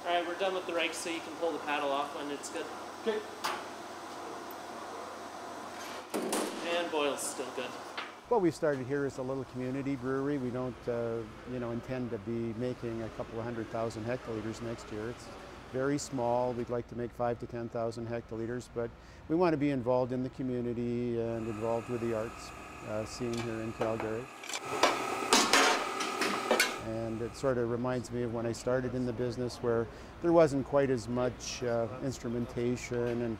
Alright, we're done with the rake, so you can pull the paddle off when it's good. Okay. And boil's still good. What we started here is a little community brewery. We don't, intend to be making a couple of 100,000 hectoliters next year. It's very small. We'd like to make 5,000 to 10,000 hectoliters, but we want to be involved in the community and involved with the arts scene here in Calgary. And it sort of reminds me of when I started in the business, where there wasn't quite as much instrumentation,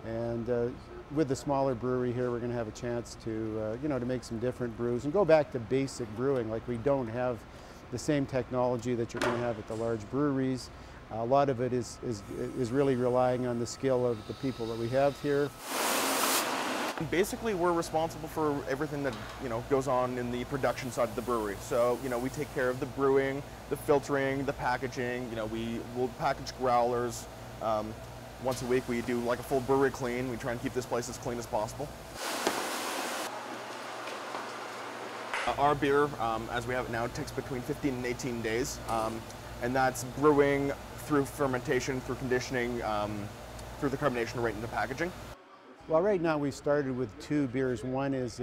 and with the smaller brewery here, we're going to have a chance to, to make some different brews and go back to basic brewing. Like, we don't have the same technology that you're going to have at the large breweries. A lot of it is really relying on the skill of the people that we have here. Basically, we're responsible for everything that goes on in the production side of the brewery. So we take care of the brewing, the filtering, the packaging. We will package growlers. Once a week we do like a full brewery clean. We try and keep this place as clean as possible. Our beer, as we have it now, takes between 15 and 18 days. And that's brewing through fermentation, through conditioning, through the carbonation right into packaging. Well, right now we started with two beers. One is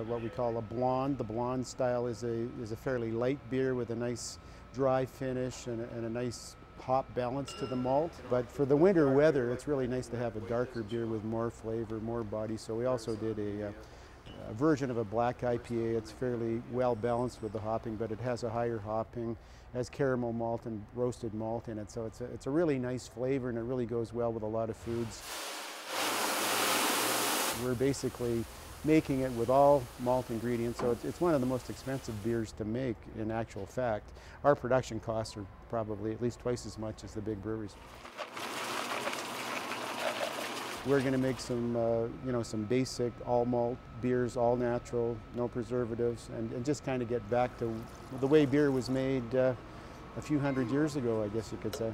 what we call a blonde. The blonde style is a fairly light beer with a nice dry finish and a nice hop balance to the malt. But for the winter weather, it's really nice to have a darker beer with more flavor, more body. So we also did a version of a black IPA. It's fairly well balanced with the hopping, but it has a higher hopping, has caramel malt and roasted malt in it. So it's a really nice flavor, and it really goes well with a lot of foods. We're basically making it with all malt ingredients, so it's one of the most expensive beers to make in actual fact. Our production costs are probably at least twice as much as the big breweries. We're going to make some basic all malt beers, all natural, no preservatives, and just kind of get back to the way beer was made a few hundred years ago, I guess you could say.